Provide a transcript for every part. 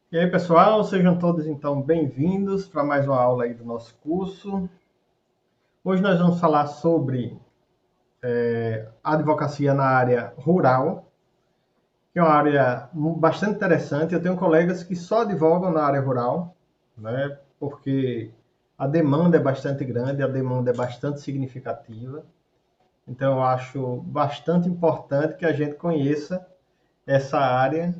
E aí, pessoal, sejam todos então bem-vindos para mais uma aula aí do nosso curso. Hoje nós vamos falar sobre advocacia na área rural, que é uma área bastante interessante. Eu tenho colegas que só advogam na área rural, né? Porque a demanda é bastante grande, a demanda é bastante significativa. Então, eu acho bastante importante que a gente conheça essa área,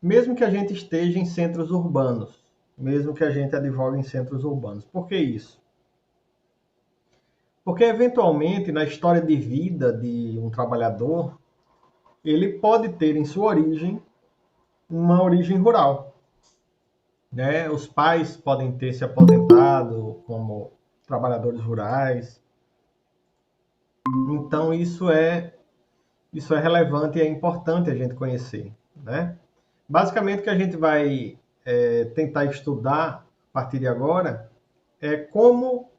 mesmo que a gente esteja em centros urbanos, mesmo que a gente advogue em centros urbanos. Por que isso? Porque, eventualmente, na história de vida de um trabalhador, ele pode ter em sua origem uma origem rural, né? Os pais podem ter se aposentado como trabalhadores rurais. Então, isso é relevante e é importante a gente conhecer, né? Basicamente, o que a gente vai tentar estudar a partir de agora é como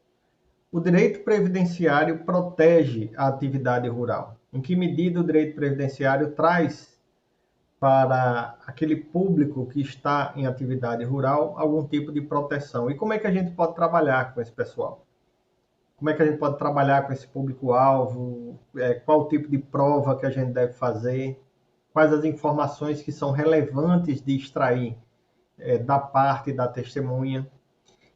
o direito previdenciário protege a atividade rural. Em que medida o direito previdenciário traz para aquele público que está em atividade rural algum tipo de proteção? E como é que a gente pode trabalhar com esse pessoal? Como é que a gente pode trabalhar com esse público-alvo? Qual o tipo de prova que a gente deve fazer? Quais as informações que são relevantes de extrair da parte da testemunha?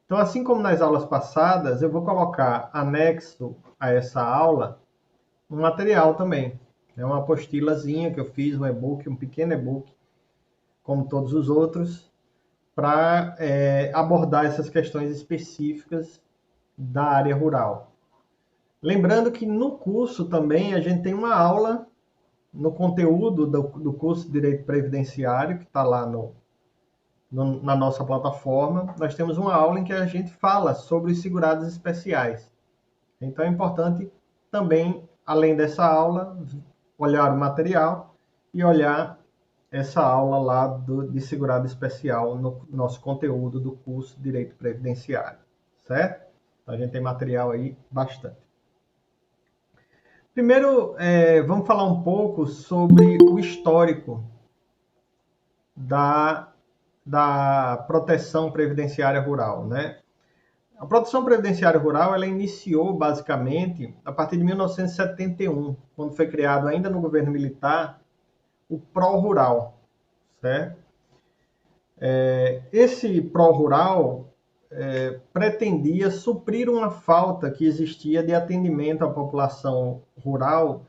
Então, assim como nas aulas passadas, eu vou colocar anexo a essa aula um material também. É uma apostilazinha que eu fiz, um e-book, um pequeno e-book, como todos os outros, para abordar essas questões específicas da área rural. Lembrando que no curso também a gente tem uma aula no conteúdo do curso de Direito Previdenciário, que está lá na nossa plataforma. Nós temos uma aula em que a gente fala sobre os segurados especiais. Então é importante também, além dessa aula, olhar o material e olhar essa aula lá de segurado especial no nosso conteúdo do curso Direito Previdenciário, certo? Então, a gente tem material aí bastante. Primeiro, vamos falar um pouco sobre o histórico da, da proteção previdenciária rural, né? A proteção previdenciária rural ela iniciou basicamente a partir de 1971, quando foi criado ainda no governo militar o Pró-Rural, certo? Esse Pró-Rural pretendia suprir uma falta que existia de atendimento à população rural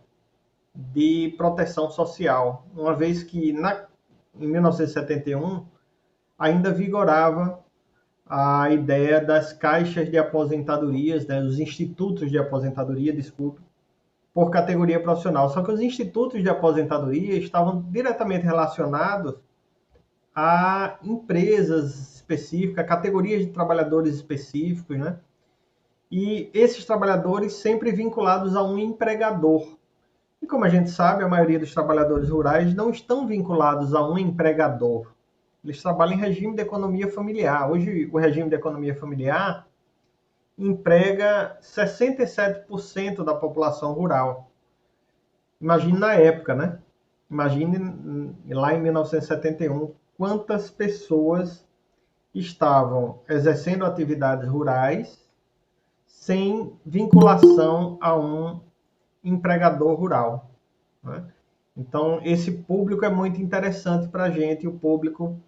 de proteção social, uma vez que em 1971 ainda vigorava a ideia das caixas de aposentadorias, né, os institutos de aposentadoria, desculpe, por categoria profissional. Só que os institutos de aposentadoria estavam diretamente relacionados a empresas específicas, categorias de trabalhadores específicos, né? E esses trabalhadores sempre vinculados a um empregador. E como a gente sabe, a maioria dos trabalhadores rurais não estão vinculados a um empregador. Eles trabalham em regime de economia familiar. Hoje, o regime de economia familiar emprega 67% da população rural. Imagine na época, né? Imagine lá em 1971 quantas pessoas estavam exercendo atividades rurais sem vinculação a um empregador rural, né? Então, esse público é muito interessante para a gente, o público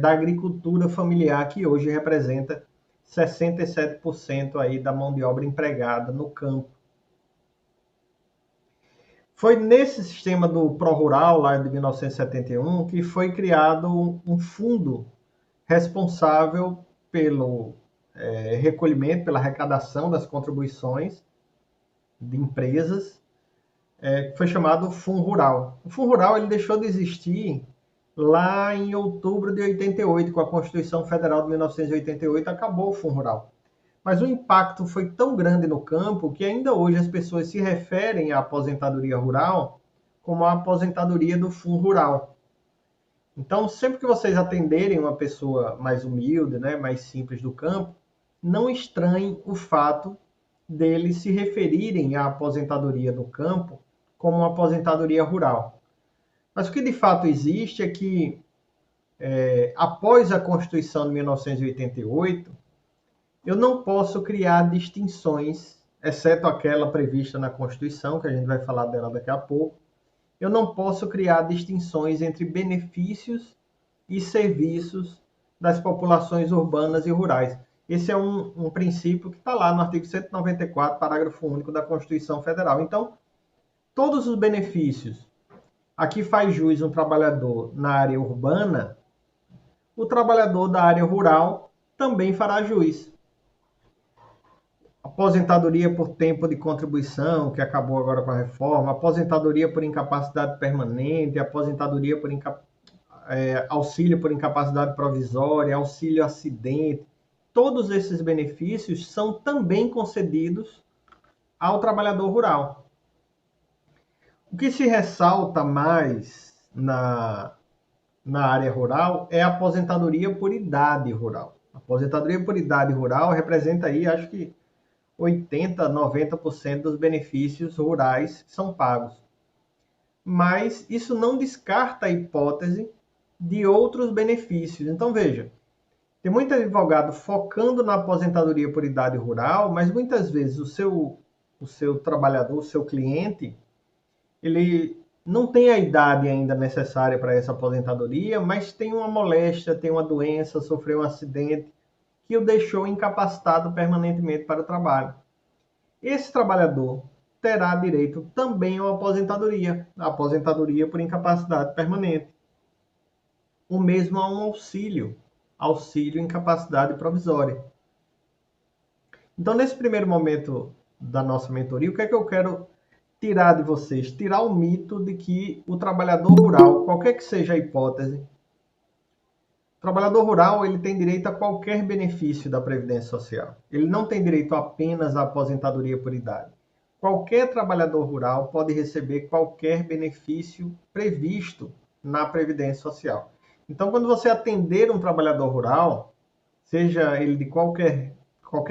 da agricultura familiar, que hoje representa 67% aí da mão de obra empregada no campo. Foi nesse sistema do Pró-Rural, lá de 1971, que foi criado um fundo responsável pelo recolhimento, pela arrecadação das contribuições de empresas, que foi chamado Fundo Rural. O Fundo Rural ele deixou de existir lá em outubro de 88, com a Constituição Federal de 1988, acabou o Fundo Rural. Mas o impacto foi tão grande no campo que ainda hoje as pessoas se referem à aposentadoria rural como a aposentadoria do Fundo Rural. Então, sempre que vocês atenderem uma pessoa mais humilde, né, mais simples do campo, não estranhem o fato deles se referirem à aposentadoria do campo como uma aposentadoria rural. Mas o que de fato existe é que após a Constituição de 1988, eu não posso criar distinções, exceto aquela prevista na Constituição, que a gente vai falar dela daqui a pouco. Eu não posso criar distinções entre benefícios e serviços das populações urbanas e rurais. Esse é um princípio que está lá no artigo 194, parágrafo único da Constituição Federal. Então, todos os benefícios a que faz jus um trabalhador na área urbana, o trabalhador da área rural também fará jus. Aposentadoria por tempo de contribuição, que acabou agora com a reforma, aposentadoria por incapacidade permanente, aposentadoria por auxílio por incapacidade provisória, auxílio acidente, todos esses benefícios são também concedidos ao trabalhador rural. O que se ressalta mais na área rural é a aposentadoria por idade rural. A aposentadoria por idade rural representa aí, acho que 80%, 90% dos benefícios rurais são pagos. Mas isso não descarta a hipótese de outros benefícios. Então, veja, tem muito advogado focando na aposentadoria por idade rural, mas muitas vezes o seu trabalhador, o seu cliente, ele não tem a idade ainda necessária para essa aposentadoria, mas tem uma moléstia, tem uma doença, sofreu um acidente que o deixou incapacitado permanentemente para o trabalho. Esse trabalhador terá direito também a uma aposentadoria, a aposentadoria por incapacidade permanente. O mesmo a um auxílio incapacidade provisória. Então, nesse primeiro momento da nossa mentoria, o que é que eu quero tirar de vocês? Tirar o mito de que o trabalhador rural, qualquer que seja a hipótese, o trabalhador rural ele tem direito a qualquer benefício da Previdência Social. Ele não tem direito apenas à aposentadoria por idade. Qualquer trabalhador rural pode receber qualquer benefício previsto na Previdência Social. Então, quando você atender um trabalhador rural, seja ele de qualquer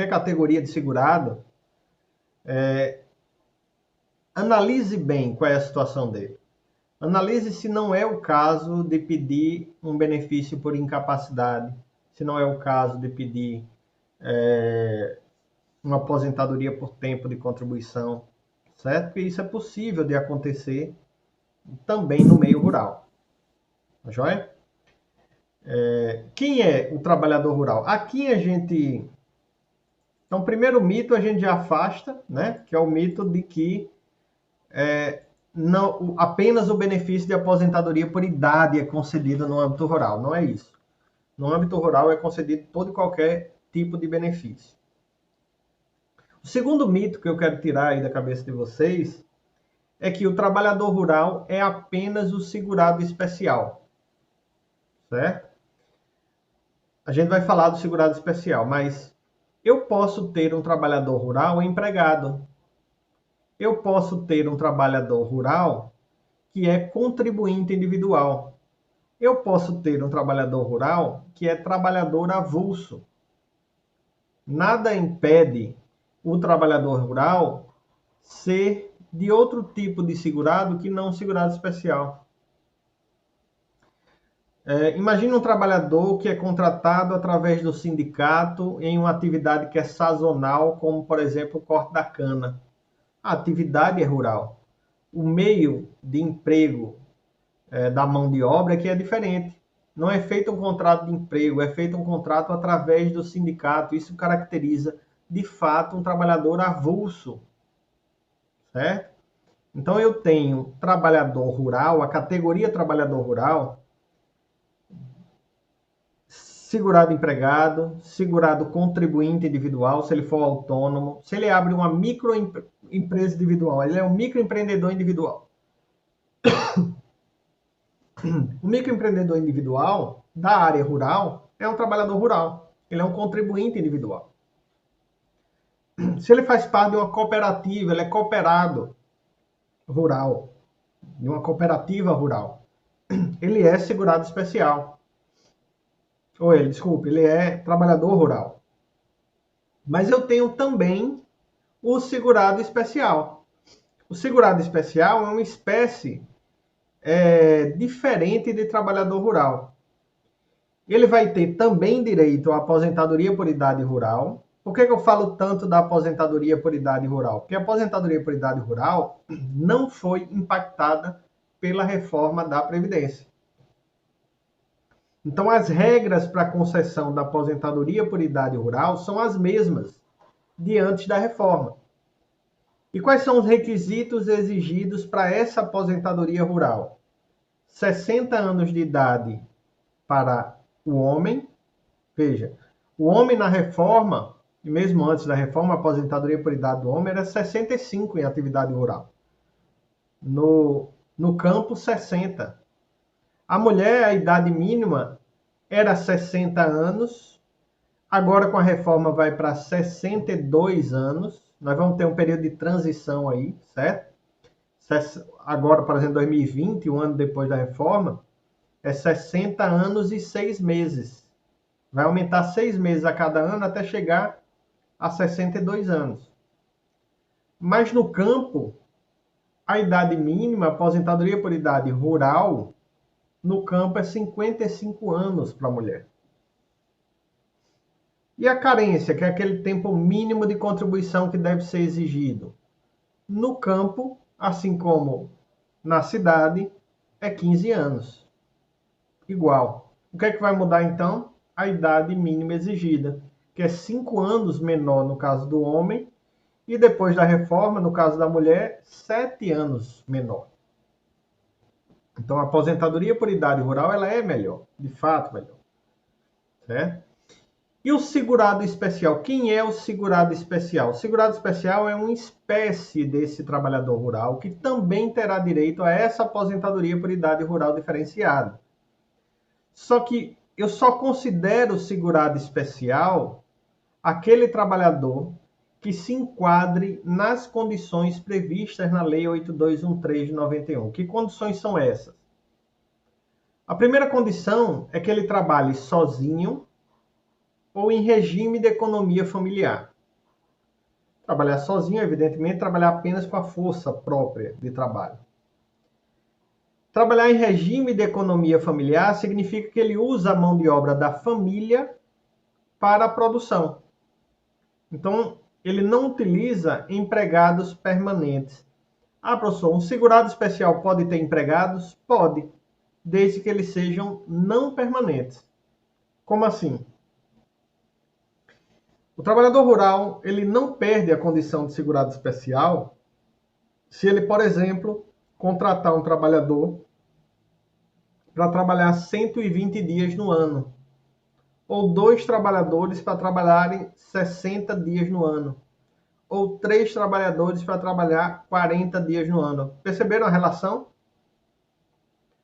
categoria de segurado, analise bem qual é a situação dele. Analise se não é o caso de pedir um benefício por incapacidade, se não é o caso de pedir uma aposentadoria por tempo de contribuição, certo? Porque isso é possível de acontecer também no meio rural. Tá joia? Quem é o trabalhador rural? Aqui a gente... Então, o primeiro mito a gente já afasta, né? Que é o mito de que não, apenas o benefício de aposentadoria por idade é concedido no âmbito rural. Não é isso. No âmbito rural é concedido todo e qualquer tipo de benefício. O segundo mito que eu quero tirar aí da cabeça de vocês é que o trabalhador rural é apenas o segurado especial. Certo? A gente vai falar do segurado especial, mas eu posso ter um trabalhador rural empregado. Eu posso ter um trabalhador rural que é contribuinte individual. Eu posso ter um trabalhador rural que é trabalhador avulso. Nada impede o trabalhador rural ser de outro tipo de segurado que não segurado especial. Imagina um trabalhador que é contratado através do sindicato em uma atividade que é sazonal, como, por exemplo, o corte da cana. A atividade é rural. O meio de emprego da mão de obra é que é diferente. Não é feito um contrato de emprego, é feito um contrato através do sindicato. Isso caracteriza, de fato, um trabalhador avulso. Certo? Então, eu tenho trabalhador rural, a categoria trabalhador rural, segurado empregado, segurado contribuinte individual, se ele for autônomo, se ele abre uma microempresa individual, ele é um microempreendedor individual. O microempreendedor individual da área rural é um trabalhador rural, ele é um contribuinte individual. Se ele faz parte de uma cooperativa, ele é cooperado rural, de uma cooperativa rural, ele é segurado especial. Ele é trabalhador rural. Mas eu tenho também o segurado especial. O segurado especial é uma espécie diferente de trabalhador rural. ele vai ter também direito à aposentadoria por idade rural. Por que eu falo tanto da aposentadoria por idade rural? Porque a aposentadoria por idade rural não foi impactada pela reforma da Previdência. Então, as regras para a concessão da aposentadoria por idade rural são as mesmas de antes da reforma. E quais são os requisitos exigidos para essa aposentadoria rural? 60 anos de idade para o homem. Veja, o homem na reforma, e mesmo antes da reforma, a aposentadoria por idade do homem era 65 em atividade rural. No campo, 60. A mulher, a idade mínima era 60 anos, agora com a reforma vai para 62 anos. Nós vamos ter um período de transição aí, certo? Agora, por exemplo, 2020, um ano depois da reforma, é 60 anos e 6 meses. Vai aumentar 6 meses a cada ano até chegar a 62 anos. Mas no campo, a idade mínima, a aposentadoria por idade rural, no campo é 55 anos para a mulher. E a carência, que é aquele tempo mínimo de contribuição que deve ser exigido. No campo, assim como na cidade, é 15 anos. Igual. O que é que vai mudar então? A idade mínima exigida, que é 5 anos menor no caso do homem, e depois da reforma, no caso da mulher, 7 anos menor. Então, a aposentadoria por idade rural, ela é melhor, de fato melhor. Certo? E o segurado especial? Quem é o segurado especial? O segurado especial é uma espécie desse trabalhador rural que também terá direito a essa aposentadoria por idade rural diferenciada. Só que eu só considero segurado especial aquele trabalhador que se enquadre nas condições previstas na Lei 8213 de 91. Que condições são essas? A primeira condição é que ele trabalhe sozinho ou em regime de economia familiar. Trabalhar sozinho, evidentemente, trabalhar apenas com a força própria de trabalho. Trabalhar em regime de economia familiar significa que ele usa a mão de obra da família para a produção. Então, ele não utiliza empregados permanentes. Ah, professor, um segurado especial pode ter empregados? Pode, desde que eles sejam não permanentes. Como assim? O trabalhador rural, ele não perde a condição de segurado especial se ele, por exemplo, contratar um trabalhador para trabalhar 120 dias no ano, ou 2 trabalhadores para trabalharem 60 dias no ano, ou 3 trabalhadores para trabalhar 40 dias no ano. Perceberam a relação?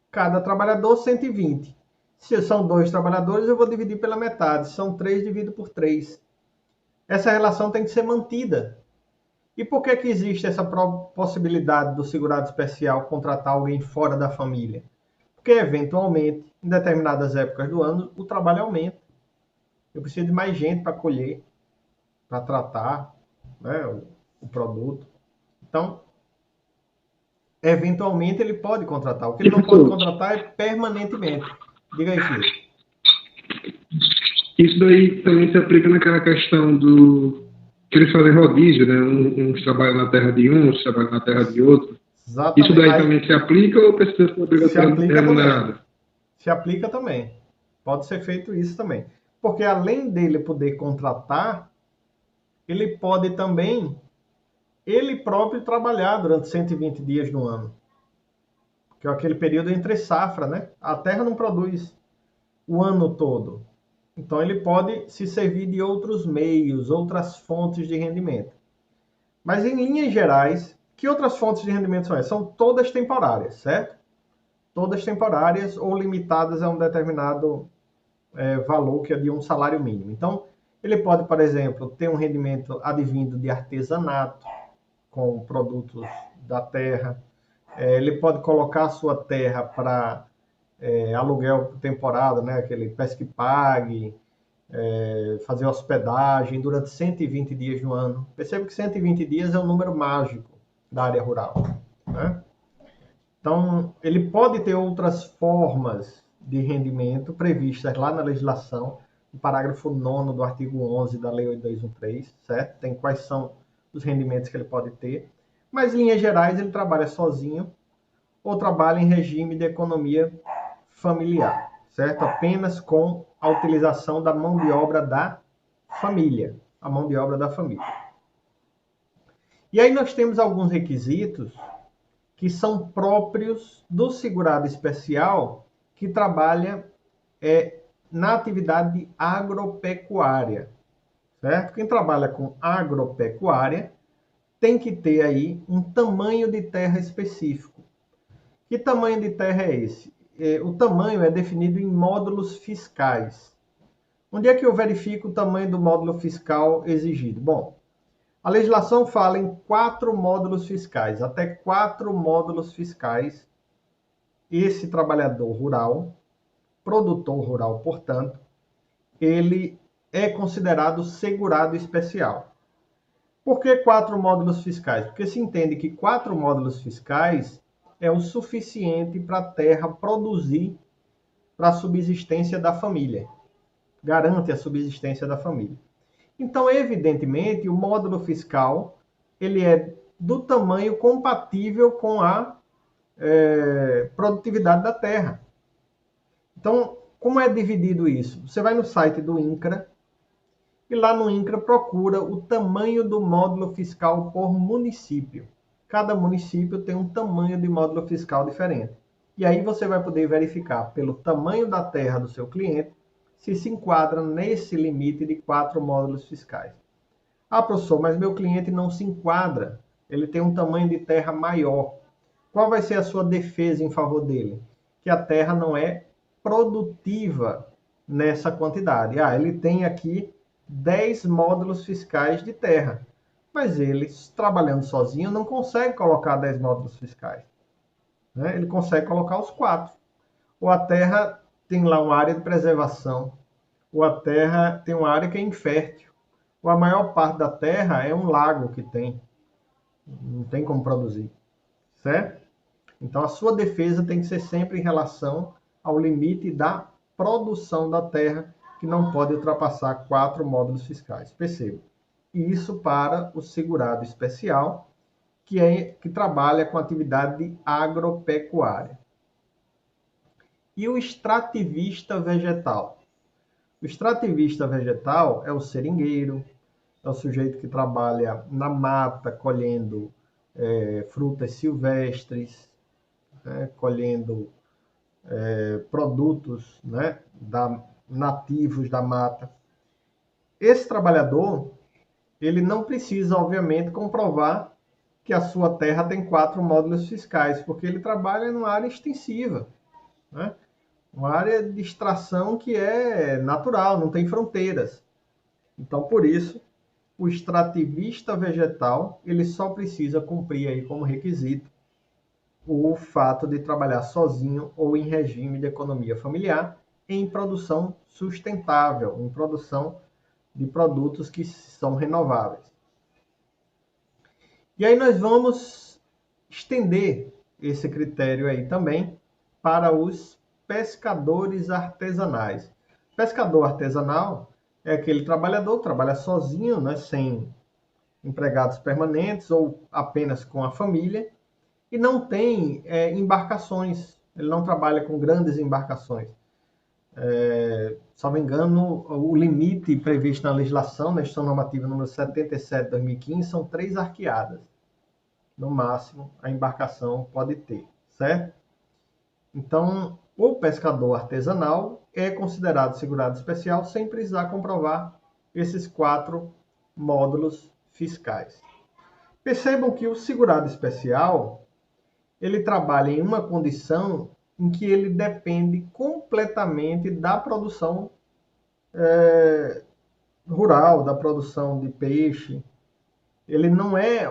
Cada trabalhador, 120. Se são 2 trabalhadores, eu vou dividir pela metade. Se são 3, divido por 3. Essa relação tem que ser mantida. E por que existe essa possibilidade do segurado especial contratar alguém fora da família? Porque, eventualmente, em determinadas épocas do ano, o trabalho aumenta. Eu preciso de mais gente para colher, para tratar, né, o produto. Então, eventualmente, ele pode contratar. O que ele não pode contratar é permanentemente. Diga aí, Felipe. Isso daí também se aplica naquela questão do que eles fazem rodízio, né? Uns trabalham na terra de um, outros trabalham na terra de outro. Exatamente. Isso daí também se aplica ou precisa ser obrigatoriamente remunerado? Se aplica também. Pode ser feito isso também. Porque além dele poder contratar, ele pode também, ele próprio, trabalhar durante 120 dias no ano. Que é aquele período entre safra, né? A terra não produz o ano todo. Então, ele pode se servir de outros meios, outras fontes de rendimento. Mas, em linhas gerais, que outras fontes de rendimento são essas? São todas temporárias, certo? Todas temporárias ou limitadas a um determinado valor, que é de um salário mínimo. Então, ele pode, por exemplo, ter um rendimento advindo de artesanato, com produtos da terra. Ele pode colocar a sua terra para aluguel por temporada, né? Aquele pesque pague, fazer hospedagem durante 120 dias no ano. Perceba que 120 dias é um número mágico da área rural, né? Então, ele pode ter outras formas de rendimento previstas lá na legislação, no parágrafo 9º do artigo 11 da Lei 8213, certo? Tem quais são os rendimentos que ele pode ter. Mas, em linhas gerais, ele trabalha sozinho ou trabalha em regime de economia familiar, certo? Apenas com a utilização da mão de obra da família, a mão de obra da família. E aí nós temos alguns requisitos que são próprios do segurado especial que trabalha na atividade agropecuária, certo? Quem trabalha com agropecuária tem que ter aí um tamanho de terra específico. Que tamanho de terra é esse? O tamanho é definido em módulos fiscais. Onde é que eu verifico o tamanho do módulo fiscal exigido? Bom, a legislação fala em 4 módulos fiscais, até 4 módulos fiscais. Esse trabalhador rural, produtor rural, portanto, ele é considerado segurado especial. Por que 4 módulos fiscais? Porque se entende que 4 módulos fiscais é o suficiente para a terra produzir para a subsistência da família. Garante a subsistência da família. Então, evidentemente, o módulo fiscal ele é do tamanho compatível com a produtividade da terra. Então, como é dividido isso? Você vai no site do INCRA e lá no INCRA procura o tamanho do módulo fiscal por município. Cada município tem um tamanho de módulo fiscal diferente. E aí você vai poder verificar pelo tamanho da terra do seu cliente se enquadra nesse limite de 4 módulos fiscais. Ah, professor, mas meu cliente não se enquadra. Ele tem um tamanho de terra maior. Qual vai ser a sua defesa em favor dele? Que a terra não é produtiva nessa quantidade. Ah, ele tem aqui 10 módulos fiscais de terra, mas ele, trabalhando sozinho, não consegue colocar 10 módulos fiscais. Né? Ele consegue colocar os 4. Ou a terra tem lá uma área de preservação, ou a terra tem uma área que é infértil, ou a maior parte da terra é um lago que não tem como produzir, certo? Então a sua defesa tem que ser sempre em relação ao limite da produção da terra, que não pode ultrapassar 4 módulos fiscais. Perceba. E isso para o segurado especial, que trabalha com atividade agropecuária. E o extrativista vegetal? O extrativista vegetal é o seringueiro, é o sujeito que trabalha na mata, colhendo frutas silvestres, colhendo produtos, né, nativos da mata. Esse trabalhador, ele não precisa, obviamente, comprovar que a sua terra tem 4 módulos fiscais, porque ele trabalha numa área extensiva, né? Uma área de extração que é natural, não tem fronteiras. Então, por isso, o extrativista vegetal, ele só precisa cumprir aí como requisito o fato de trabalhar sozinho ou em regime de economia familiar em produção sustentável, em produção de produtos que são renováveis. E aí nós vamos estender esse critério aí também para os pescadores artesanais. Pescador artesanal é aquele trabalhador que trabalha sozinho, né, sem empregados permanentes ou apenas com a família, e não tem embarcações, ele não trabalha com grandes embarcações. Se não me engano, o limite previsto na legislação, na Instrução Normativa número 77 de 2015, são 3 arqueadas. No máximo, a embarcação pode ter, certo? Então, o pescador artesanal é considerado segurado especial sem precisar comprovar esses 4 módulos fiscais. Percebam que o segurado especial, ele trabalha em uma condição em que ele depende completamente da produção rural, da produção de peixe. Ele não é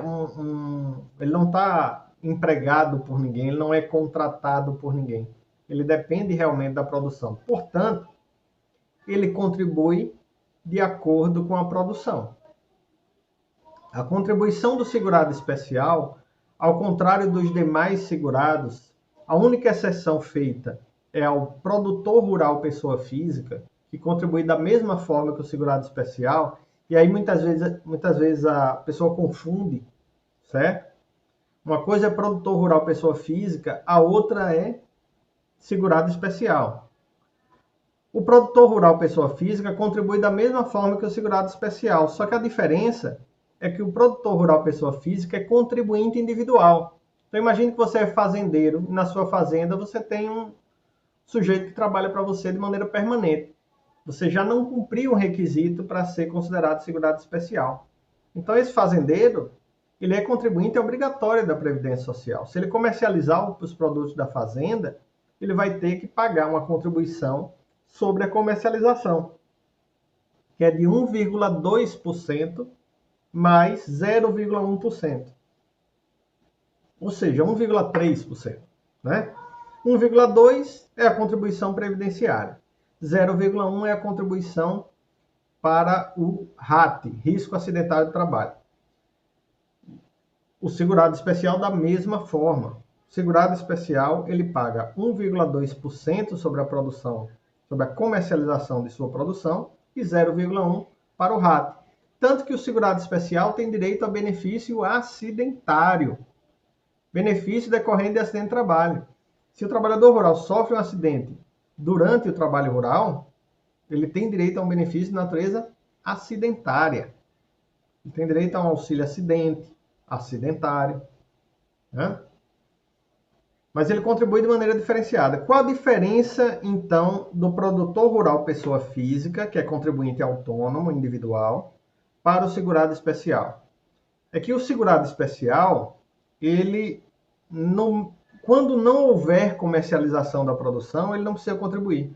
ele não está empregado por ninguém, ele não é contratado por ninguém. Ele depende realmente da produção. Portanto, ele contribui de acordo com a produção. A contribuição do segurado especial, ao contrário dos demais segurados, a única exceção feita é ao produtor rural pessoa física, que contribui da mesma forma que o segurado especial, e aí muitas vezes a pessoa confunde, certo? Uma coisa é produtor rural pessoa física, a outra é segurado especial. O produtor rural pessoa física contribui da mesma forma que o segurado especial, só que a diferença é que o produtor rural pessoa física é contribuinte individual. Então imagine que você é fazendeiro e na sua fazenda você tem um sujeito que trabalha para você de maneira permanente. Você já não cumpriu um requisito para ser considerado segurado especial. Então esse fazendeiro, ele é contribuinte obrigatório da Previdência Social. Se ele comercializar os produtos da fazenda, ele vai ter que pagar uma contribuição sobre a comercialização, que é de 1,2% mais 0,1%. Ou seja, 1,3%. Né? 1,2% é a contribuição previdenciária. 0,1% é a contribuição para o RAT, Risco Acidentário do Trabalho. O segurado especial da mesma forma. O segurado especial ele paga 1,2% sobre a produção, sobre a comercialização de sua produção e 0,1% para o RAT. Tanto que o segurado especial tem direito a benefício acidentário. Benefício decorrente de acidente de trabalho. Se o trabalhador rural sofre um acidente durante o trabalho rural, ele tem direito a um benefício de natureza acidentária. Ele tem direito a um auxílio acidente, acidentário. Né? Mas ele contribui de maneira diferenciada. Qual a diferença, então, do produtor rural pessoa física, que é contribuinte autônomo, individual, para o segurado especial? É que o segurado especial, ele não, quando não houver comercialização da produção, ele não precisa contribuir.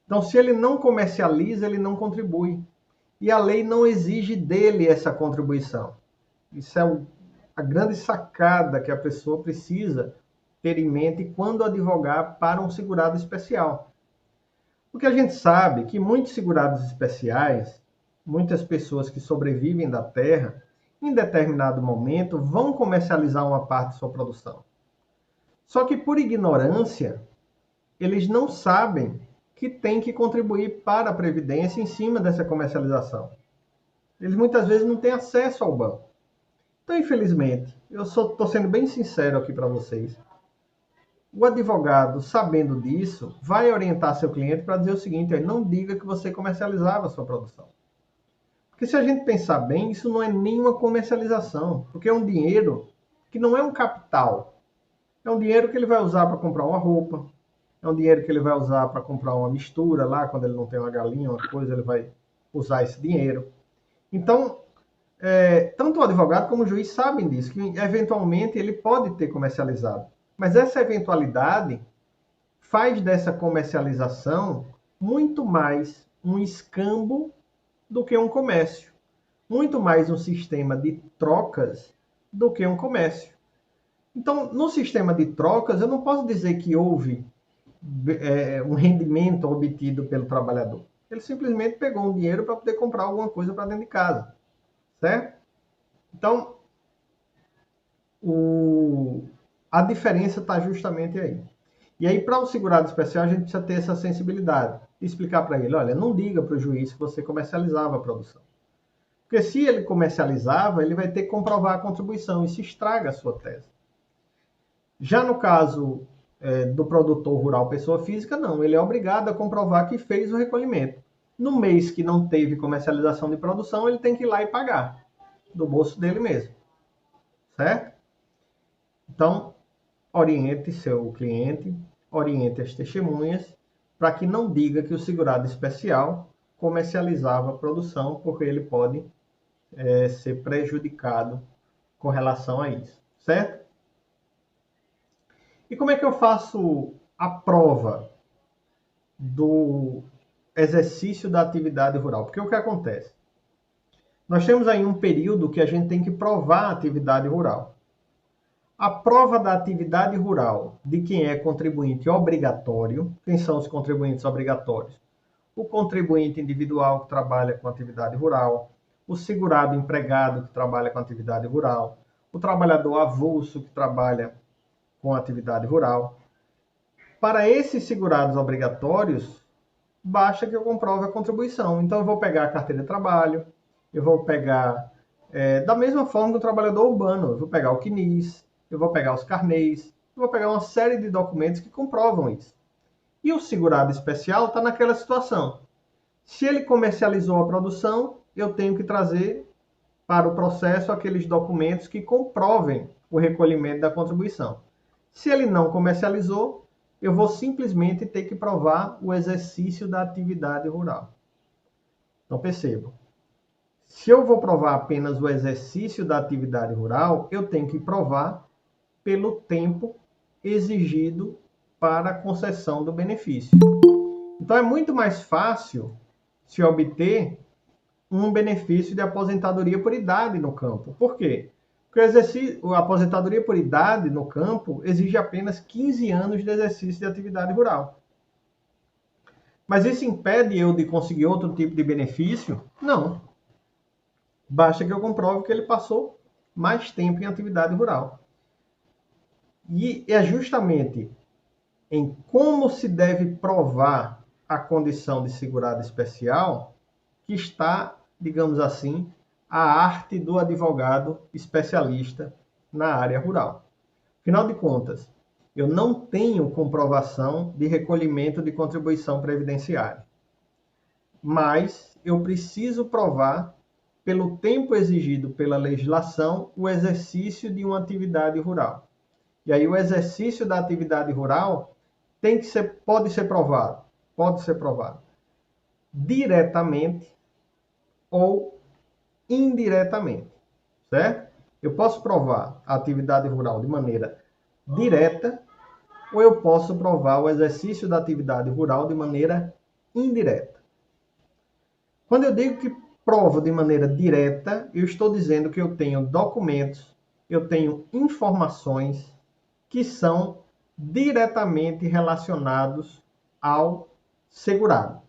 Então, se ele não comercializa, ele não contribui. E a lei não exige dele essa contribuição. Isso é a grande sacada que a pessoa precisa ter em mente quando advogar para um segurado especial. Porque a gente sabe que muitos segurados especiais, muitas pessoas que sobrevivem da terra, em determinado momento vão comercializar uma parte de sua produção. Só que por ignorância, eles não sabem que tem que contribuir para a Previdência em cima dessa comercialização. Eles muitas vezes não têm acesso ao banco. Então, infelizmente, eu estou sendo bem sincero aqui para vocês. O advogado, sabendo disso, vai orientar seu cliente para dizer o seguinte: não diga que você comercializava a sua produção. Porque se a gente pensar bem, isso não é nenhuma comercialização, porque é um dinheiro que não é um capital. É um dinheiro que ele vai usar para comprar uma roupa, é um dinheiro que ele vai usar para comprar uma mistura lá, quando ele não tem uma galinha, uma coisa, ele vai usar esse dinheiro. Então, tanto o advogado como o juiz sabem disso, que eventualmente ele pode ter comercializado. Mas essa eventualidade faz dessa comercialização muito mais um escambo do que um comércio. Muito mais um sistema de trocas do que um comércio. Então, no sistema de trocas, eu não posso dizer que houve um rendimento obtido pelo trabalhador. Ele simplesmente pegou um dinheiro para poder comprar alguma coisa para dentro de casa. Certo? Então, a diferença está justamente aí. E aí, para o segurado especial, a gente precisa ter essa sensibilidade. E explicar para ele, olha, não diga para o juiz que você comercializava a produção. Porque se ele comercializava, ele vai ter que comprovar a contribuição. Isso estraga a sua tese. Já no caso do produtor rural pessoa física, não. Ele é obrigado a comprovar que fez o recolhimento. No mês que não teve comercialização de produção, ele tem que ir lá e pagar do bolso dele mesmo. Certo? Então, oriente seu cliente, oriente as testemunhas, para que não diga que o segurado especial comercializava a produção, porque ele pode ser prejudicado com relação a isso. Certo? E como é que eu faço a prova do exercício da atividade rural? Porque o que acontece? Nós temos aí um período que a gente tem que provar a atividade rural. A prova da atividade rural de quem é contribuinte obrigatório, quem são os contribuintes obrigatórios? O contribuinte individual que trabalha com atividade rural, o segurado empregado que trabalha com atividade rural, o trabalhador avulso que trabalha com atividade rural. Para esses segurados obrigatórios, basta que eu comprove a contribuição. Então, eu vou pegar a carteira de trabalho, eu vou pegar, da mesma forma que o trabalhador urbano, eu vou pegar o CNIS, eu vou pegar os carnês, eu vou pegar uma série de documentos que comprovam isso. E o segurado especial está naquela situação. Se ele comercializou a produção, eu tenho que trazer para o processo aqueles documentos que comprovem o recolhimento da contribuição. Se ele não comercializou, eu vou simplesmente ter que provar o exercício da atividade rural. Então, percebam. Se eu vou provar apenas o exercício da atividade rural, eu tenho que provar pelo tempo exigido para a concessão do benefício. Então, é muito mais fácil se obter um benefício de aposentadoria por idade no campo. Por quê? Porque a aposentadoria por idade no campo exige apenas 15 anos de exercício de atividade rural. Mas isso impede eu de conseguir outro tipo de benefício? Não. Basta que eu comprove que ele passou mais tempo em atividade rural. E é justamente em como se deve provar a condição de segurado especial que está, digamos assim, a arte do advogado especialista na área rural. Afinal de contas, eu não tenho comprovação de recolhimento de contribuição previdenciária, mas eu preciso provar, pelo tempo exigido pela legislação, o exercício de uma atividade rural. E aí o exercício da atividade rural pode ser provado diretamente ou indiretamente, certo? Eu posso provar a atividade rural de maneira direta ou eu posso provar o exercício da atividade rural de maneira indireta. Quando eu digo que provo de maneira direta, eu estou dizendo que eu tenho documentos, eu tenho informações que são diretamente relacionados ao segurado,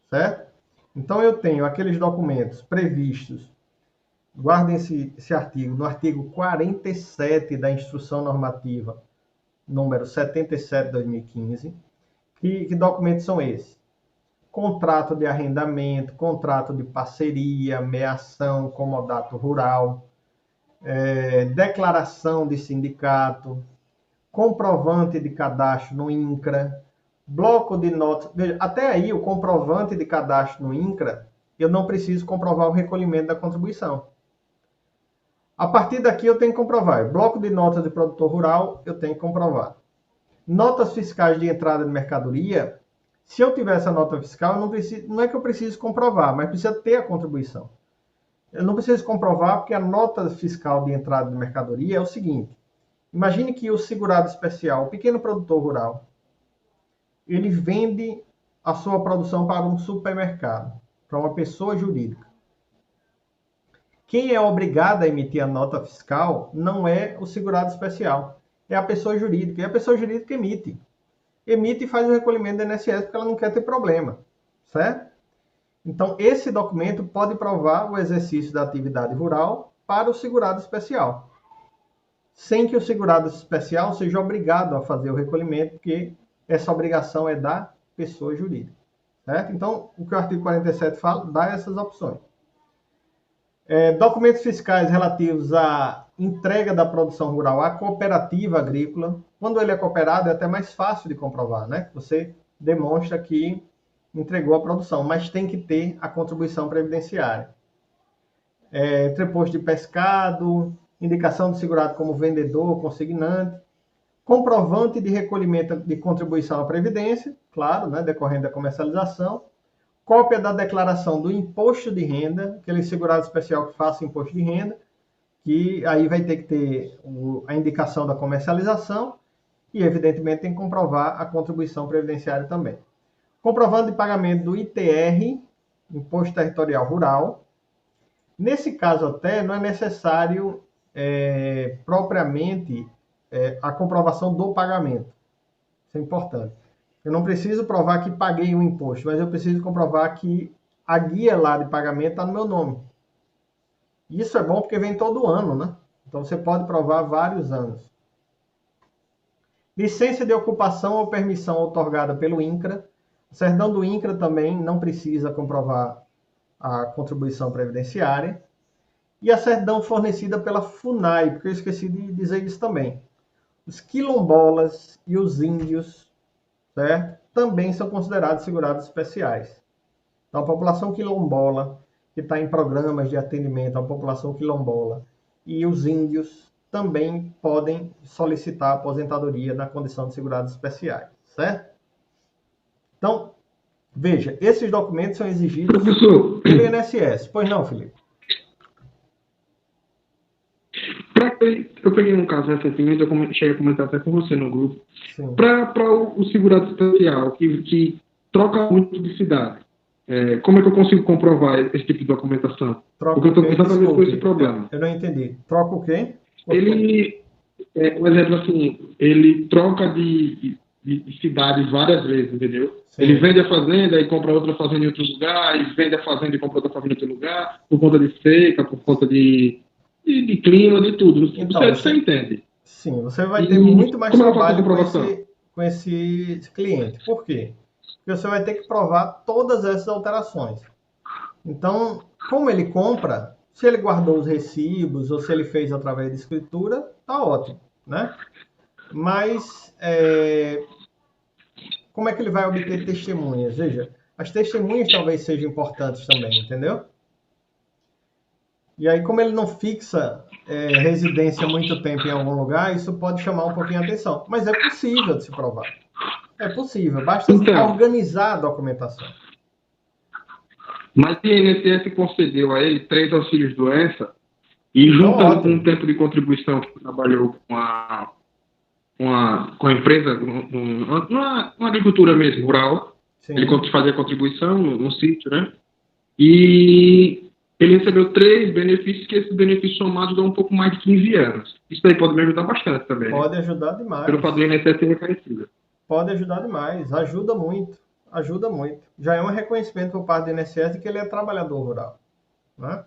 certo? Então, eu tenho aqueles documentos previstos, guardem esse artigo, no artigo 47 da Instrução Normativa, número 77 de 2015. Que documentos são esses? Contrato de arrendamento, contrato de parceria, meação, comodato rural, declaração de sindicato, comprovante de cadastro no INCRA, bloco de notas. Veja, até aí, o comprovante de cadastro no INCRA, eu não preciso comprovar o recolhimento da contribuição. A partir daqui, eu tenho que comprovar. Bloco de notas de produtor rural, eu tenho que comprovar. Notas fiscais de entrada de mercadoria, se eu tiver essa nota fiscal, não é que eu preciso comprovar, mas precisa ter a contribuição. Eu não preciso comprovar porque a nota fiscal de entrada de mercadoria é o seguinte. Imagine que o segurado especial, o pequeno produtor rural, ele vende a sua produção para um supermercado, para uma pessoa jurídica. Quem é obrigado a emitir a nota fiscal não é o segurado especial, é a pessoa jurídica. E a pessoa jurídica emite e faz o recolhimento do INSS porque ela não quer ter problema, certo? Então, esse documento pode provar o exercício da atividade rural para o segurado especial, sem que o segurado especial seja obrigado a fazer o recolhimento, porque essa obrigação é da pessoa jurídica, certo? Então, o que o artigo 47 fala, dá essas opções. Documentos fiscais relativos à entrega da produção rural à cooperativa agrícola. Quando ele é cooperado, é até mais fácil de comprovar, né? Você demonstra que entregou a produção, mas tem que ter a contribuição previdenciária. Entreposto de pescado, indicação do segurado como vendedor, consignante, comprovante de recolhimento de contribuição à Previdência, claro, né, decorrente da comercialização, cópia da declaração do imposto de renda, aquele segurado especial que faça imposto de renda, que aí vai ter que ter a indicação da comercialização e, evidentemente, tem que comprovar a contribuição previdenciária também. Comprovando de pagamento do ITR, Imposto Territorial Rural. Nesse caso até, não é necessário propriamente a comprovação do pagamento. Isso é importante. Eu não preciso provar que paguei um imposto, mas eu preciso comprovar que a guia lá de pagamento está no meu nome. Isso é bom porque vem todo ano, né? Então você pode provar vários anos. Licença de ocupação ou permissão outorgada pelo INCRA. O certidão do INCRA também não precisa comprovar a contribuição previdenciária. E a certidão fornecida pela FUNAI, porque eu esqueci de dizer isso também. Os quilombolas e os índios, certo? Também são considerados segurados especiais. Então, a população quilombola, que está em programas de atendimento à população quilombola, e os índios também podem solicitar aposentadoria na condição de segurados especiais, certo? Então, veja, esses documentos são exigidos pelo INSS. Pois não, Felipe? Eu peguei um caso recentemente, eu cheguei a comentar até com você no grupo, para o segurado especial, que troca muito de cidade. Como é que eu consigo comprovar esse tipo de documentação? Porque eu estou exatamente com esse problema. Eu não entendi. Troca o quê? Ele, um exemplo assim, ele troca de cidades várias vezes, entendeu? Sim. Ele vende a fazenda e compra outra fazenda em outro lugar, e vende a fazenda e compra outra fazenda em outro lugar, por conta de seca, por conta de clima, de tudo. Então, você entende? Sim, você vai ter muito mais trabalho com esse cliente. Por quê? Porque você vai ter que provar todas essas alterações. Então, como ele compra, se ele guardou os recibos ou se ele fez através de escritura, tá ótimo, né? Mas, como é que ele vai obter testemunhas? Veja, as testemunhas talvez sejam importantes também, entendeu? E aí, como ele não fixa residência há muito tempo em algum lugar, isso pode chamar um pouquinho a atenção. Mas é possível de se provar. É possível, basta organizar a documentação. Mas o INSS concedeu a ele 3 auxílios-doença e juntando com o tempo de contribuição que trabalhou com a empresa, numa agricultura mesmo, rural. Sim. Ele fazia contribuição no sítio, né? E ele recebeu 3 benefícios, que esses benefícios somados dão um pouco mais de 15 anos. Isso aí pode me ajudar bastante também. Pode ajudar demais. Pelo fato do INSS ser reconhecido. Pode ajudar demais, ajuda muito. Ajuda muito. Já é um reconhecimento por parte do INSS de que ele é trabalhador rural, né?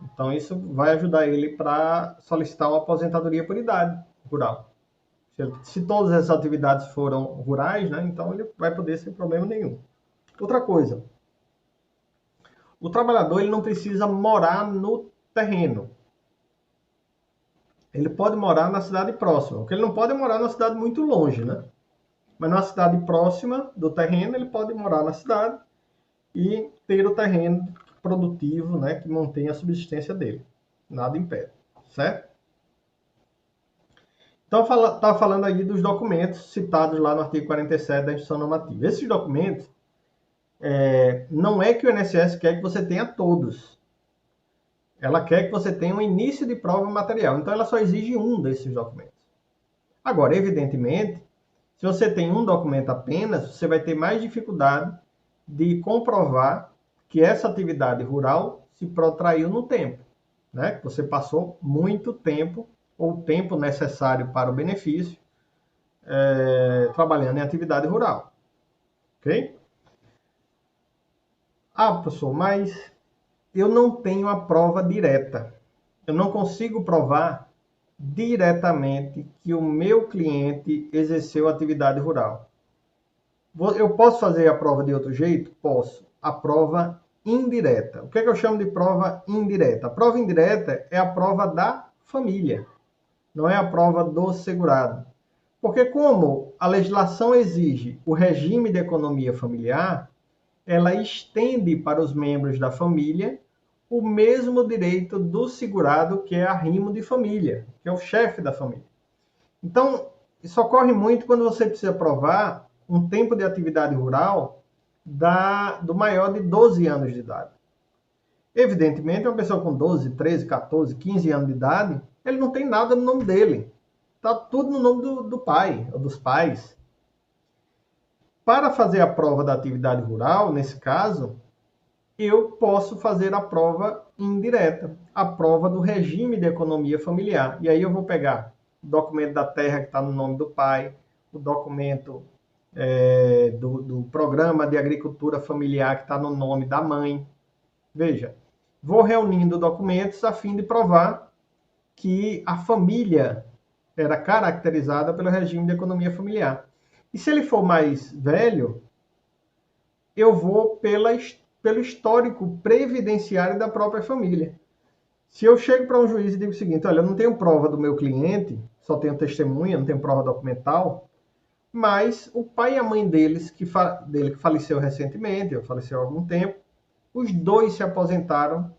Então, isso vai ajudar ele para solicitar uma aposentadoria por idade rural. Se todas essas atividades foram rurais, né, então ele vai poder sem problema nenhum. Outra coisa, o trabalhador ele não precisa morar no terreno. Ele pode morar na cidade próxima, porque ele não pode morar na cidade muito longe, né? Mas na cidade próxima do terreno, ele pode morar na cidade e ter o terreno produtivo, né, que mantém a subsistência dele. Nada impede, certo? Então, está falando aí dos documentos citados lá no artigo 47 da Instituição Normativa. Esses documentos, não é que o INSS quer que você tenha todos. Ela quer que você tenha um início de prova material. Então, ela só exige um desses documentos. Agora, evidentemente, se você tem um documento apenas, você vai ter mais dificuldade de comprovar que essa atividade rural se protraiu no tempo, né? Você passou muito tempo, ou tempo necessário para o benefício, trabalhando em atividade rural. Ok? Ah, professor, mas eu não tenho a prova direta. Eu não consigo provar diretamente que o meu cliente exerceu atividade rural. Eu posso fazer a prova de outro jeito? Posso. A prova indireta. O que é que eu chamo de prova indireta? A prova indireta é a prova da família, não é a prova do segurado. Porque como a legislação exige o regime de economia familiar, ela estende para os membros da família o mesmo direito do segurado, que é arrimo de família, que é o chefe da família. Então, isso ocorre muito quando você precisa provar um tempo de atividade rural do maior de 12 anos de idade. Evidentemente, uma pessoa com 12, 13, 14, 15 anos de idade, ele não tem nada no nome dele. Está tudo no nome do pai ou dos pais. Para fazer a prova da atividade rural, nesse caso, eu posso fazer a prova indireta, a prova do regime de economia familiar. E aí eu vou pegar o documento da terra que está no nome do pai, o documento do programa de agricultura familiar que está no nome da mãe. Veja, vou reunindo documentos a fim de provar que a família era caracterizada pelo regime de economia familiar. E se ele for mais velho, eu vou pelo histórico previdenciário da própria família. Se eu chego para um juiz e digo o seguinte, olha, eu não tenho prova do meu cliente, só tenho testemunha, não tenho prova documental, mas o pai e a mãe dele que faleceu recentemente, ou faleceu há algum tempo, os dois se aposentaram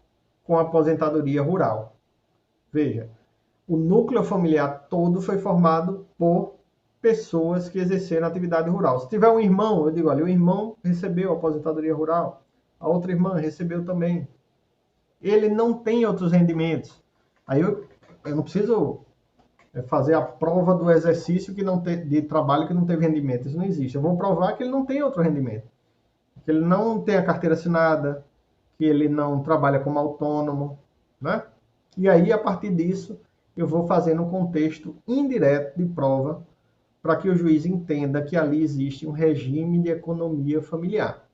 com aposentadoria rural. Veja, o núcleo familiar todo foi formado por pessoas que exerceram atividade rural. Se tiver um irmão, eu digo, olha, o irmão recebeu aposentadoria rural, a outra irmã recebeu também. Ele não tem outros rendimentos. Aí eu não preciso fazer a prova do exercício de trabalho que não teve rendimento. Isso não existe. Eu vou provar que ele não tem outro rendimento. Que ele não tem a carteira assinada, que ele não trabalha como autônomo, né? E aí, a partir disso, eu vou fazendo um contexto indireto de prova para que o juiz entenda que ali existe um regime de economia familiar.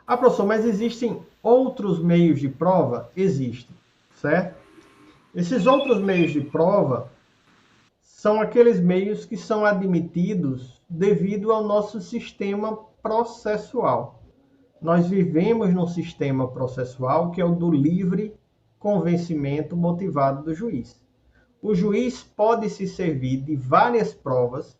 Ah, professor, mas existem outros meios de prova? Existem, certo? Esses outros meios de prova são aqueles meios que são admitidos devido ao nosso sistema processual. Nós vivemos num sistema processual que é o do livre convencimento motivado do juiz. O juiz pode se servir de várias provas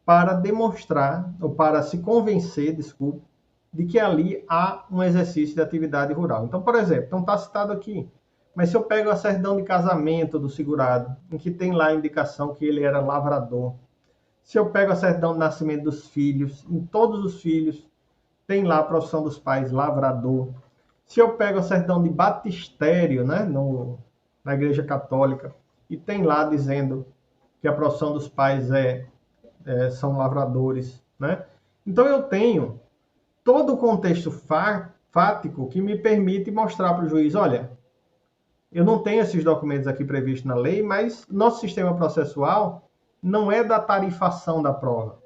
para demonstrar, ou para se convencer, desculpe, de que ali há um exercício de atividade rural. Então, por exemplo, não está citado aqui, mas se eu pego a certidão de casamento do segurado, em que tem lá a indicação que ele era lavrador, se eu pego a certidão de nascimento dos filhos, em todos os filhos tem lá a profissão dos pais, lavrador. Se eu pego a certidão de batistério, né, na Igreja Católica, e tem lá dizendo que a profissão dos pais são lavradores, né? Então eu tenho todo o contexto fático que me permite mostrar para o juiz, olha, eu não tenho esses documentos aqui previstos na lei, mas nosso sistema processual não é da tarifação da prova.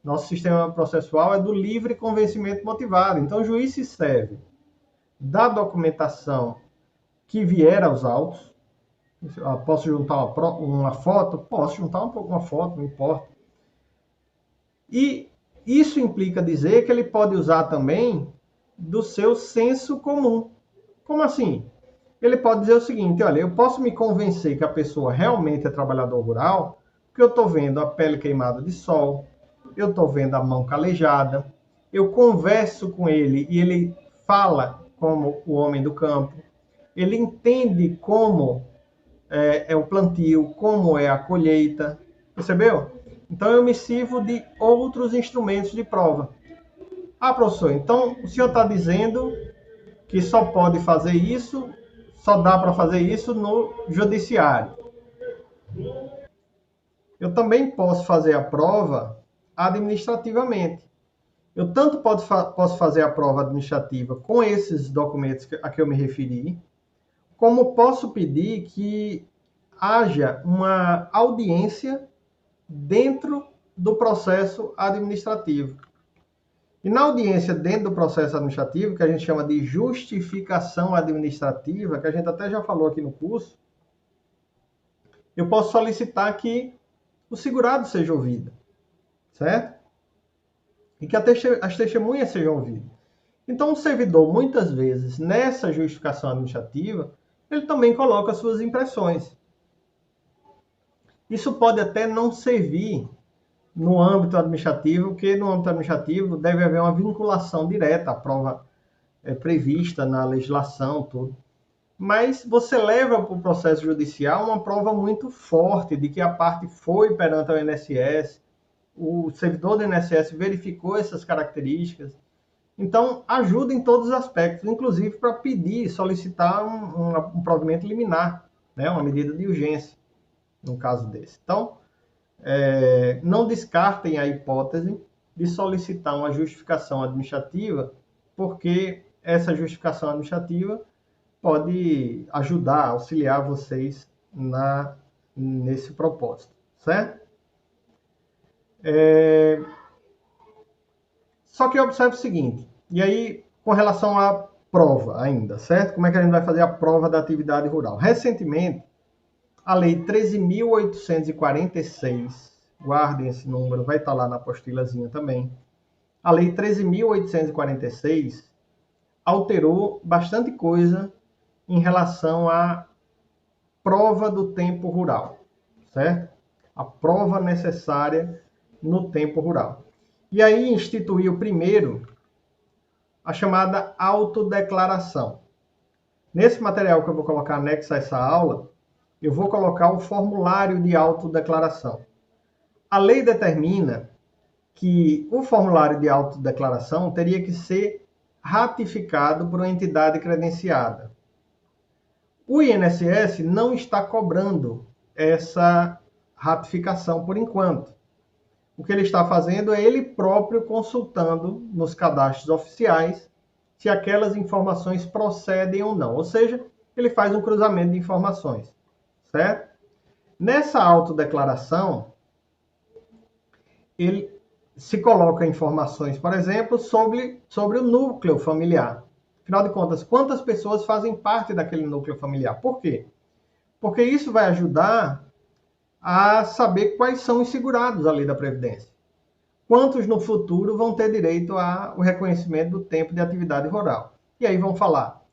Nosso sistema processual é do livre convencimento motivado. Então, o juiz se serve da documentação que vier aos autos. Posso juntar uma foto? Posso juntar uma foto, não importa. E isso implica dizer que ele pode usar também do seu senso comum. Como assim? Ele pode dizer o seguinte, olha, eu posso me convencer que a pessoa realmente é trabalhador rural, porque eu estou vendo a pele queimada de sol, eu estou vendo a mão calejada, eu converso com ele e ele fala como o homem do campo, ele entende como é o plantio, como é a colheita, percebeu? Então eu me sirvo de outros instrumentos de prova. Ah, professor, então o senhor está dizendo que só pode fazer isso, só dá para fazer isso no judiciário. Eu também posso fazer a prova administrativamente. Eu tanto posso fazer a prova administrativa com esses documentos a que eu me referi, como posso pedir que haja uma audiência dentro do processo administrativo. E na audiência dentro do processo administrativo, que a gente chama de justificação administrativa, que a gente até já falou aqui no curso, eu posso solicitar que o segurado seja ouvido, certo? E que as testemunhas sejam ouvidas. Então, o servidor, muitas vezes, nessa justificação administrativa, ele também coloca suas impressões. Isso pode até não servir no âmbito administrativo, porque no âmbito administrativo deve haver uma vinculação direta à prova prevista na legislação, tudo. Mas você leva para o processo judicial uma prova muito forte de que a parte foi perante o INSS, o servidor do INSS verificou essas características. Então, ajuda em todos os aspectos, inclusive para pedir, solicitar um provimento liminar, né? Uma medida de urgência, no caso desse. Então, não descartem a hipótese de solicitar uma justificação administrativa, porque essa justificação administrativa pode ajudar, auxiliar vocês nesse propósito, certo? Só que observe o seguinte, e aí com relação à prova ainda, certo? Como é que a gente vai fazer a prova da atividade rural? Recentemente, a Lei 13.846, guardem esse número, vai estar lá na apostilazinha também. A Lei 13.846 alterou bastante coisa em relação à prova do tempo rural, certo? A prova necessária no tempo rural. E aí instituiu primeiro a chamada autodeclaração. Nesse material que eu vou colocar anexo a essa aula, eu vou colocar o formulário de autodeclaração. A lei determina que o formulário de autodeclaração teria que ser ratificado por uma entidade credenciada. O INSS não está cobrando essa ratificação por enquanto. O que ele está fazendo é ele próprio consultando nos cadastros oficiais se aquelas informações procedem ou não. Ou seja, ele faz um cruzamento de informações, certo? Nessa autodeclaração, ele se coloca informações, por exemplo, sobre o núcleo familiar. Afinal de contas, quantas pessoas fazem parte daquele núcleo familiar? Por quê? Porque isso vai ajudar a saber quais são os segurados ali da Previdência. Quantos no futuro vão ter direito ao reconhecimento do tempo de atividade rural. E aí vão falar,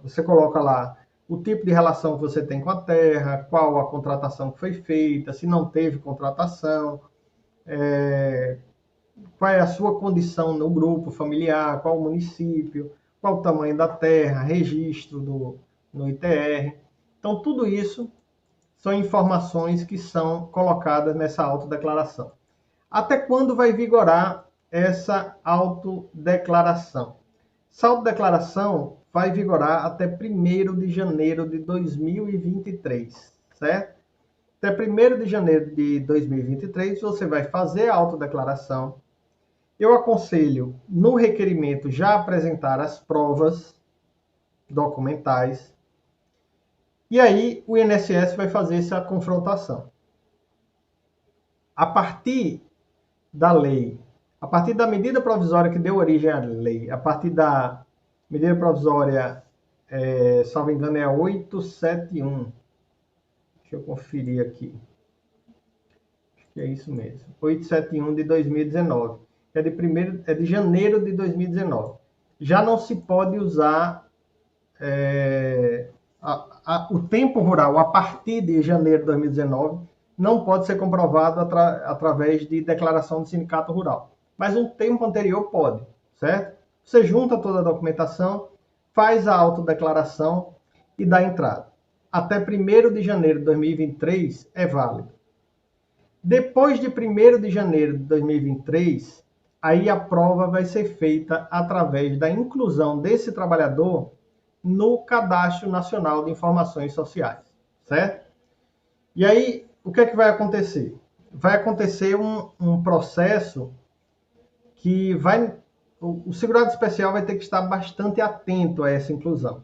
você coloca lá o tipo de relação que você tem com a terra, qual a contratação que foi feita, se não teve contratação, qual é a sua condição no grupo familiar, qual o município, qual o tamanho da terra, registro no ITR. Então, tudo isso são informações que são colocadas nessa autodeclaração. Até quando vai vigorar essa autodeclaração? Essa autodeclaração vai vigorar até 1º de janeiro de 2023, certo? Até 1º de janeiro de 2023, você vai fazer a autodeclaração. Eu aconselho, no requerimento, já apresentar as provas documentais. E aí, o INSS vai fazer essa confrontação. A partir da lei, a partir da medida provisória que deu origem à lei, a partir da medida provisória, salvo engano, é a 871. Deixa eu conferir aqui. Acho que é isso mesmo. 871 de 2019. É de janeiro de 2019. Já não se pode usar o tempo rural a partir de janeiro de 2019, não pode ser comprovado através de declaração do sindicato rural. Mas um tempo anterior pode, certo? Você junta toda a documentação, faz a autodeclaração e dá entrada. Até 1º de janeiro de 2023 é válido. Depois de 1º de janeiro de 2023, aí a prova vai ser feita através da inclusão desse trabalhador no Cadastro Nacional de Informações Sociais, certo? E aí, o que é que vai acontecer? Vai acontecer um processo que o segurado especial vai ter que estar bastante atento a essa inclusão.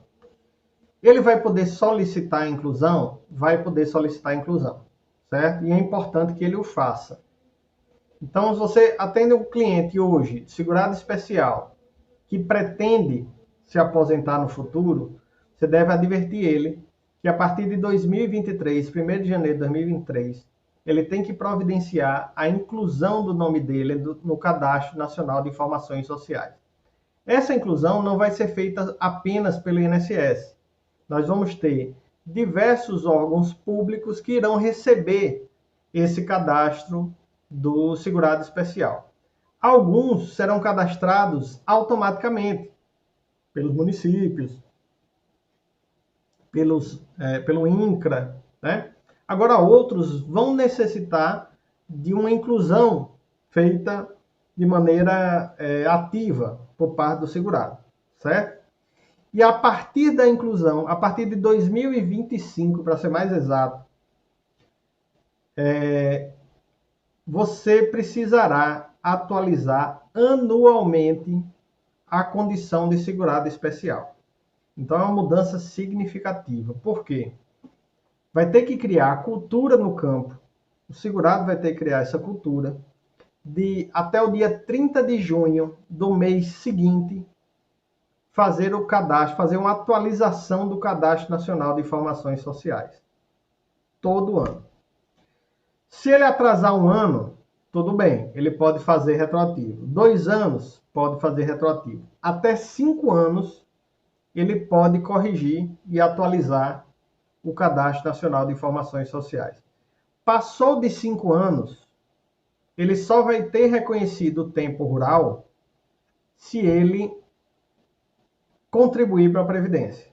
Ele vai poder solicitar a inclusão? Vai poder solicitar a inclusão, certo? E é importante que ele o faça. Então, se você atende um cliente hoje, segurado especial, que pretende se aposentar no futuro, você deve advertir ele que a partir de 2023, 1º de janeiro de 2023, ele tem que providenciar a inclusão do nome dele no Cadastro Nacional de Informações Sociais. Essa inclusão não vai ser feita apenas pelo INSS. Nós vamos ter diversos órgãos públicos que irão receber esse cadastro do segurado especial. Alguns serão cadastrados automaticamente pelos municípios, pelo INCRA, né? Agora, outros vão necessitar de uma inclusão feita de maneira ativa por parte do segurado, certo? E a partir da inclusão, a partir de 2025, para ser mais exato, você precisará atualizar anualmente a condição de segurado especial. Então, é uma mudança significativa. Por quê? Vai ter que criar a cultura no campo. O segurado vai ter que criar essa cultura de, até o dia 30 de junho do mês seguinte, fazer o cadastro, fazer uma atualização do Cadastro Nacional de Informações Sociais. todo ano. Se ele atrasar um ano, tudo bem, ele pode fazer retroativo. 2 anos, pode fazer retroativo. Até 5 anos, ele pode corrigir e atualizar o Cadastro Nacional de Informações Sociais. Passou de 5 anos, ele só vai ter reconhecido o tempo rural se ele contribuir para a Previdência.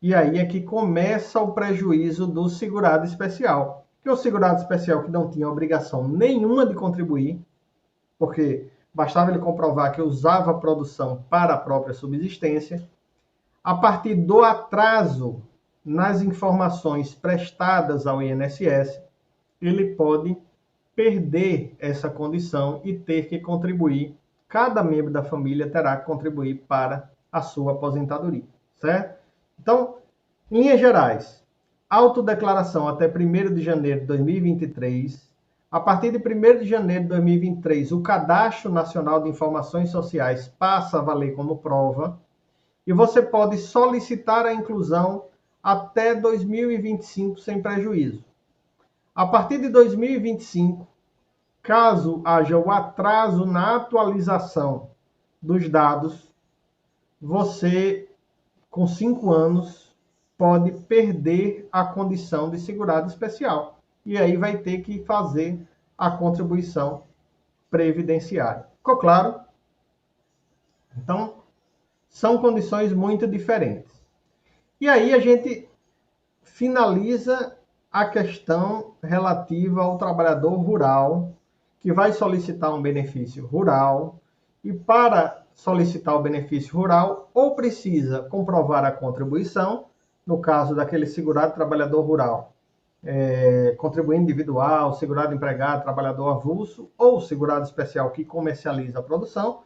E aí é que começa o prejuízo do segurado especial. Que o segurado especial que não tinha obrigação nenhuma de contribuir, porque bastava ele comprovar que usava a produção para a própria subsistência, a partir do atraso nas informações prestadas ao INSS, ele pode perder essa condição e ter que contribuir. Cada membro da família terá que contribuir para a sua aposentadoria, certo? Então, em linhas gerais, autodeclaração até 1º de janeiro de 2023. A partir de 1º de janeiro de 2023, o Cadastro Nacional de Informações Sociais passa a valer como prova e você pode solicitar a inclusão até 2025 sem prejuízo. A partir de 2025, caso haja o atraso na atualização dos dados, você, com 5 anos, pode perder a condição de segurado especial. E aí vai ter que fazer a contribuição previdenciária. Ficou claro? Então, são condições muito diferentes. E aí a gente finaliza a questão relativa ao trabalhador rural, que vai solicitar um benefício rural, e para solicitar o benefício rural, ou precisa comprovar a contribuição, no caso daquele segurado trabalhador rural, contribuinte individual, segurado empregado, trabalhador avulso, ou segurado especial que comercializa a produção,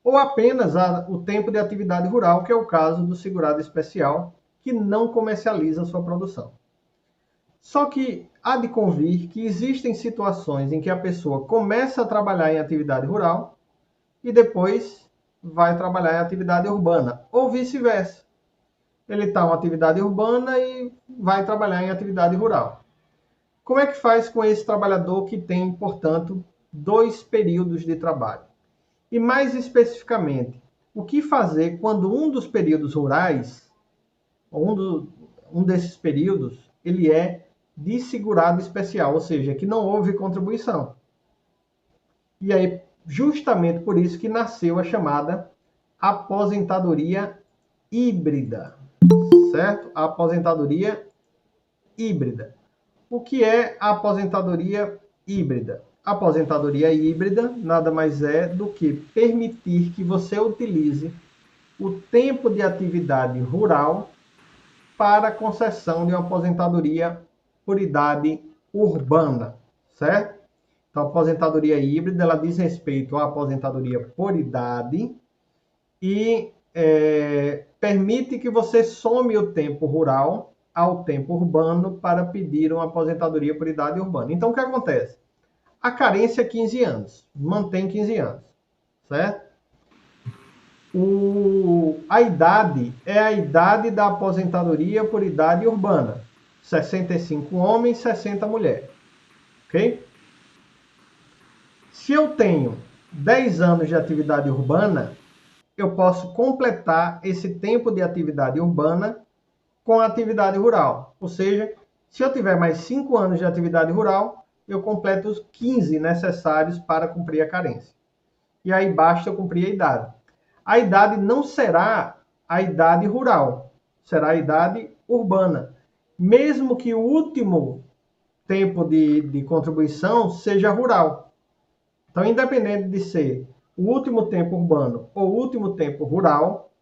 ou apenas o tempo de atividade rural, que é o caso do segurado especial, que não comercializa a sua produção. Só que há de convir que existem situações em que a pessoa começa a trabalhar em atividade rural e depois vai trabalhar em atividade urbana, ou vice-versa. Ele está em uma atividade urbana e vai trabalhar em atividade rural. Como é que faz com esse trabalhador que tem, portanto, 2 períodos de trabalho? E mais especificamente, o que fazer quando um dos períodos rurais, um desses períodos, ele é de segurado especial, ou seja, que não houve contribuição. E aí, justamente por isso que nasceu a chamada aposentadoria híbrida, certo? A aposentadoria híbrida. O que é a aposentadoria híbrida? A aposentadoria híbrida nada mais é do que permitir que você utilize o tempo de atividade rural para a concessão de uma aposentadoria por idade urbana, certo? Então, a aposentadoria híbrida, ela diz respeito à aposentadoria por idade e permite que você some o tempo rural ao tempo urbano para pedir uma aposentadoria por idade urbana. Então, o que acontece? A carência é 15 anos, mantém 15 anos, certo? A idade é a idade da aposentadoria por idade urbana. 65 homens, 60 mulheres. Ok? Se eu tenho 10 anos de atividade urbana, eu posso completar esse tempo de atividade urbana com a atividade rural. Ou seja, se eu tiver mais 5 anos de atividade rural, eu completo os 15 necessários para cumprir a carência. E aí basta eu cumprir a idade. A idade não será a idade rural, será a idade urbana. Mesmo que o último tempo de contribuição seja rural. Então, independente de ser o último tempo urbano ou o último tempo rural,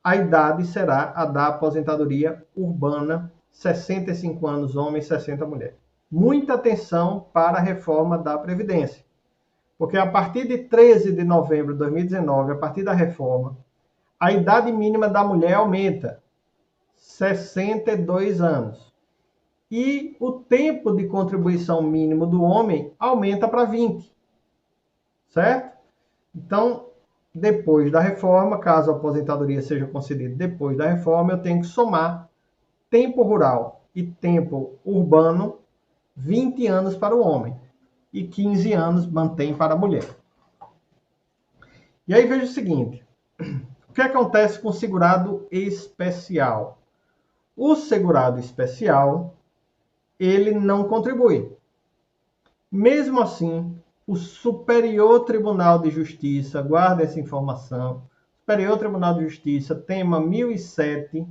a idade será a da aposentadoria urbana, 65 anos homens, 60 mulheres. Muita atenção para a reforma da Previdência. Porque a partir de 13 de novembro de 2019, a partir da reforma, a idade mínima da mulher aumenta 62 anos. E o tempo de contribuição mínimo do homem aumenta para 20. Certo? Então, depois da reforma, caso a aposentadoria seja concedida depois da reforma, eu tenho que somar tempo rural e tempo urbano 20 anos para o homem e 15 anos mantém para a mulher. E aí veja o seguinte, o que acontece com o segurado especial? O segurado especial, ele não contribui. Mesmo assim, o Superior Tribunal de Justiça, guarda essa informação, Superior Tribunal de Justiça, tema 1007,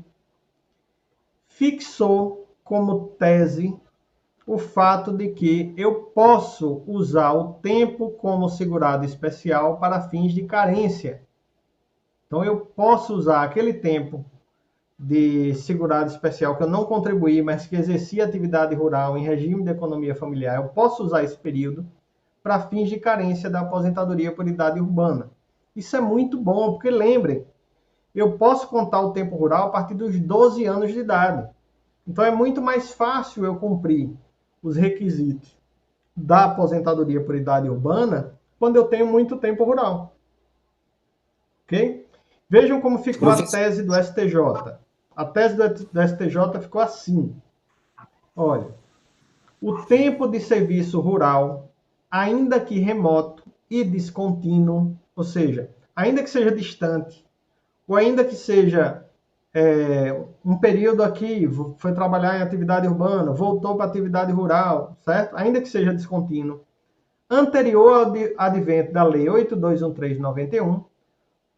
fixou como tese o fato de que eu posso usar o tempo como segurado especial para fins de carência. Então, eu posso usar aquele tempo de segurado especial que eu não contribuí, mas que exercia atividade rural em regime de economia familiar, eu posso usar esse período para fins de carência da aposentadoria por idade urbana. Isso é muito bom, porque lembrem, eu posso contar o tempo rural a partir dos 12 anos de idade. Então é muito mais fácil eu cumprir os requisitos da aposentadoria por idade urbana quando eu tenho muito tempo rural. Ok? Vejam como ficou a tese do STJ. A tese do STJ ficou assim. Olha, o tempo de serviço rural, ainda que remoto e descontínuo, ou seja, ainda que seja distante, ou ainda que seja um período aqui, foi trabalhar em atividade urbana, voltou para atividade rural, certo? Ainda que seja descontínuo, anterior ao advento da Lei 8213/91,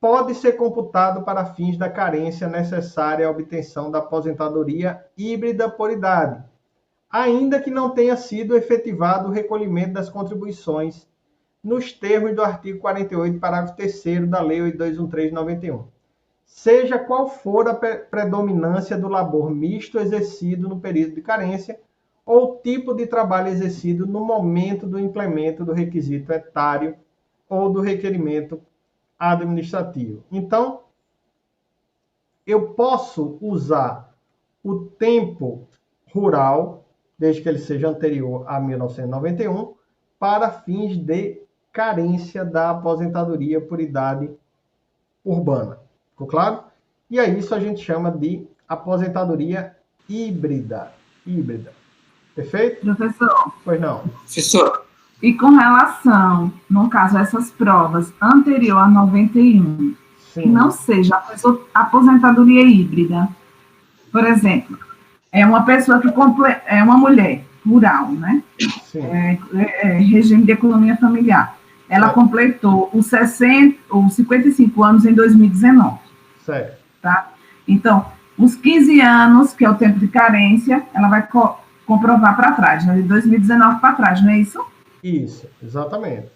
pode ser computado para fins da carência necessária à obtenção da aposentadoria híbrida por idade, ainda que não tenha sido efetivado o recolhimento das contribuições nos termos do artigo 48, parágrafo 3º da Lei 8213/91. Seja qual for a predominância do labor misto exercido no período de carência ou tipo de trabalho exercido no momento do implemento do requisito etário ou do requerimento administrativo. Então, eu posso usar o tempo rural, desde que ele seja anterior a 1991, para fins de carência da aposentadoria por idade urbana. Ficou claro? E aí isso a gente chama de aposentadoria híbrida. Híbrida. Perfeito? Professor. Pois não. Professor. E com relação, no caso, a essas provas anterior a 91, que não seja a aposentadoria híbrida, por exemplo, é uma pessoa que é uma mulher rural, né? Sim. Regime de economia familiar. Ela completou os 55 anos em 2019. Certo. Tá? Então, os 15 anos, que é o tempo de carência, ela vai comprovar para trás, né? De 2019 para trás, não é isso? Isso, exatamente.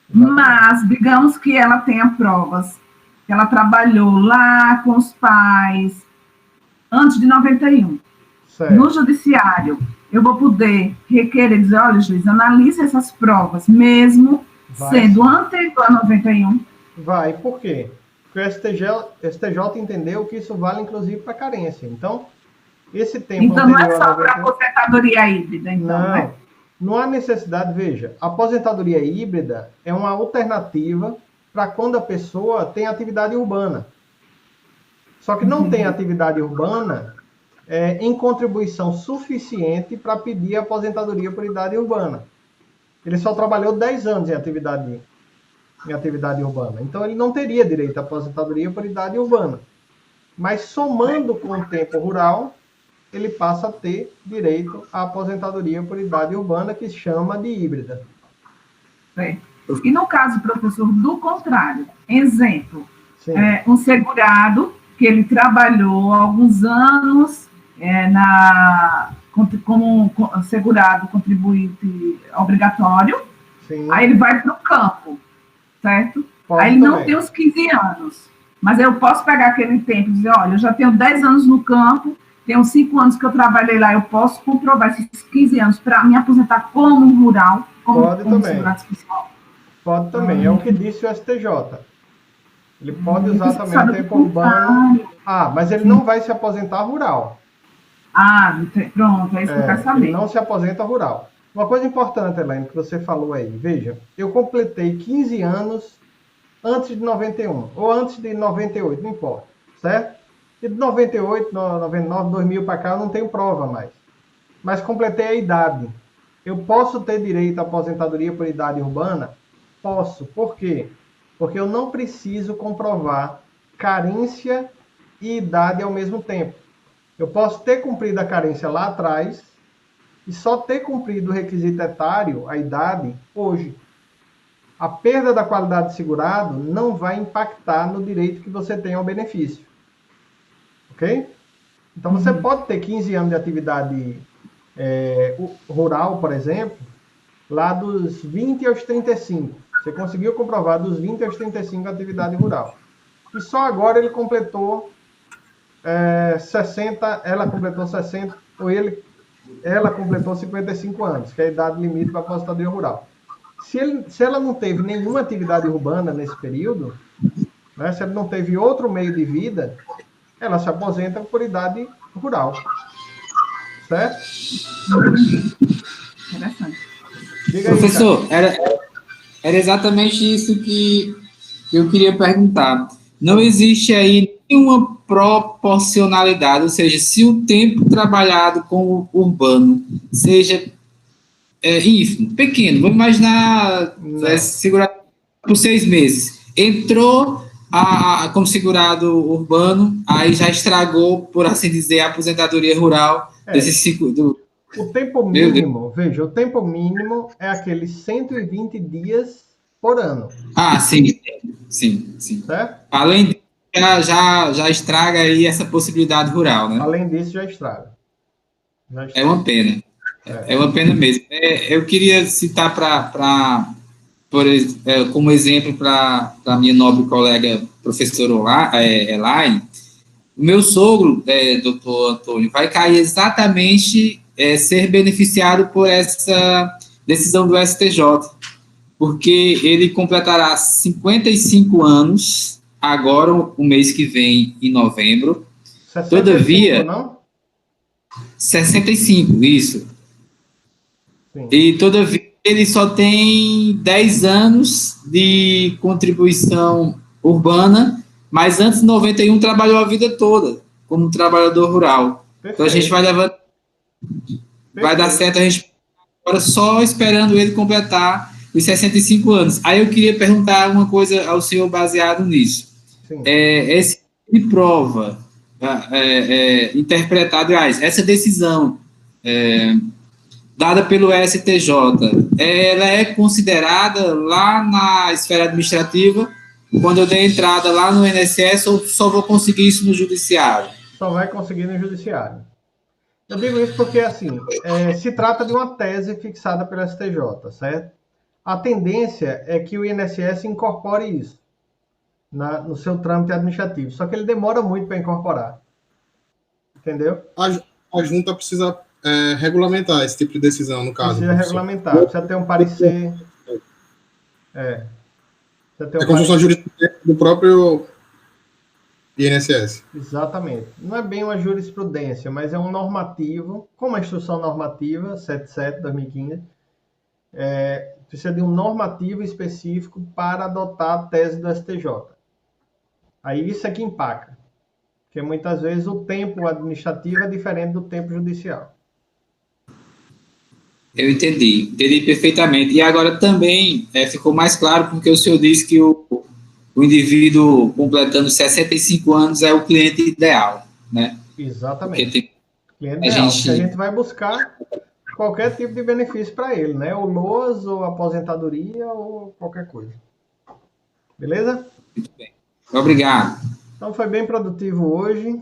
Mas, digamos que ela tenha provas, que ela trabalhou lá com os pais antes de 91. Certo. No judiciário, eu vou poder requerer, dizer, olha, juiz, analise essas provas, mesmo sendo anterior a 91. Vai, por quê? Porque o STJ entendeu que isso vale, inclusive, para carência. Então, esse tempo então não é só para aposentadoria híbrida, então, não, né? Não há necessidade, veja, a aposentadoria híbrida é uma alternativa para quando a pessoa tem atividade urbana. Só que não tem atividade urbana em contribuição suficiente para pedir a aposentadoria por idade urbana. Ele só trabalhou 10 anos em atividade urbana. Então, ele não teria direito à aposentadoria por idade urbana. Mas, somando com o tempo rural, ele passa a ter direito à aposentadoria por idade urbana, que se chama de híbrida. E no caso, professor, do contrário, exemplo, um segurado que ele trabalhou alguns anos como segurado contribuinte obrigatório, sim. Aí ele vai para o campo, certo? Aí ele não tem os 15 anos, mas eu posso pegar aquele tempo e dizer, olha, eu já tenho 10 anos no campo, tenho 5 anos que eu trabalhei lá, eu posso comprovar esses 15 anos para me aposentar como rural, como segurado especial. Pode também, é o que disse o STJ. Ele pode usar também o tempo urbano. Mas ele não vai se aposentar rural. Pronto, é isso que eu quero saber. Ele não se aposenta rural. Uma coisa importante, Elaine, que você falou aí. Veja, eu completei 15 anos antes de 91, ou antes de 98, não importa, certo? E de 98, 99, 2000 para cá eu não tenho prova mais. mas completei a idade. Eu posso ter direito à aposentadoria por idade urbana? Posso. Por quê? Porque eu não preciso comprovar carência e idade ao mesmo tempo. Eu posso ter cumprido a carência lá atrás e só ter cumprido o requisito etário, a idade, hoje. A perda da qualidade de segurado não vai impactar no direito que você tem ao benefício. Ok? Então você pode ter 15 anos de atividade rural, por exemplo, lá dos 20 aos 35. Você conseguiu comprovar dos 20 aos 35 a atividade rural. E só agora ele completou 60, ela completou 60, ela completou 55 anos, que é a idade limite para a aposentadoria rural. Se ela não teve nenhuma atividade urbana nesse período, né, se ela não teve outro meio de vida, ela se aposenta por idade rural. Certo? Interessante. Diga aí, professor, era exatamente isso que eu queria perguntar. Não existe aí nenhuma proporcionalidade, ou seja, se o tempo trabalhado com o urbano seja ínfimo, pequeno, vamos imaginar segurado por 6 meses, entrou como segurado urbano, aí já estragou, por assim dizer, a aposentadoria rural desse ciclo. O tempo mínimo, veja, o tempo mínimo é aqueles 120 dias por ano. Sim. Certo? Além disso, já estraga aí essa possibilidade rural, né? Além disso, já estraga. É uma pena. É uma pena mesmo. Eu queria citar como exemplo para a minha nobre colega professora Elaine, o meu sogro, doutor Antônio, vai cair exatamente ser beneficiado por essa decisão do STJ, porque ele completará 55 anos agora, o mês que vem, em novembro. 65, todavia, não? 65, isso. Sim. E, todavia, ele só tem 10 anos de contribuição urbana, mas antes de 91 trabalhou a vida toda como trabalhador rural. Perfeito. Então a gente vai levando. Vai dar certo, a gente agora só esperando ele completar os 65 anos. Aí eu queria perguntar uma coisa ao senhor baseado nisso. Esse de prova interpretado, essa decisão dada pelo STJ, ela é considerada lá na esfera administrativa, quando eu der entrada lá no INSS, ou só vou conseguir isso no judiciário? Só vai conseguir no judiciário. Eu digo isso porque, assim, se trata de uma tese fixada pelo STJ, certo? A tendência é que o INSS incorpore isso no seu trâmite administrativo, só que ele demora muito para incorporar. Entendeu? A junta precisa regulamentar esse tipo de decisão, no caso. Precisa regulamentar, precisa ter um parecer. Como se fosse uma jurisprudência do próprio INSS. Exatamente. Não é bem uma jurisprudência, mas é um normativo, como a instrução normativa 77/2015, precisa de um normativo específico para adotar a tese do STJ. Aí isso é que empaca, porque muitas vezes o tempo administrativo é diferente do tempo judicial. Eu entendi perfeitamente. E agora também ficou mais claro porque o senhor disse que o indivíduo completando 65 anos é o cliente ideal, né? Exatamente. Cliente ideal, porque a gente vai buscar qualquer tipo de benefício para ele, né? Ou LOAS, ou aposentadoria, ou qualquer coisa. Beleza? Muito bem. Obrigado. Então foi bem produtivo hoje.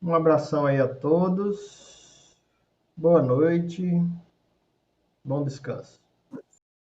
Um abração aí a todos. Boa noite. Bom descanso.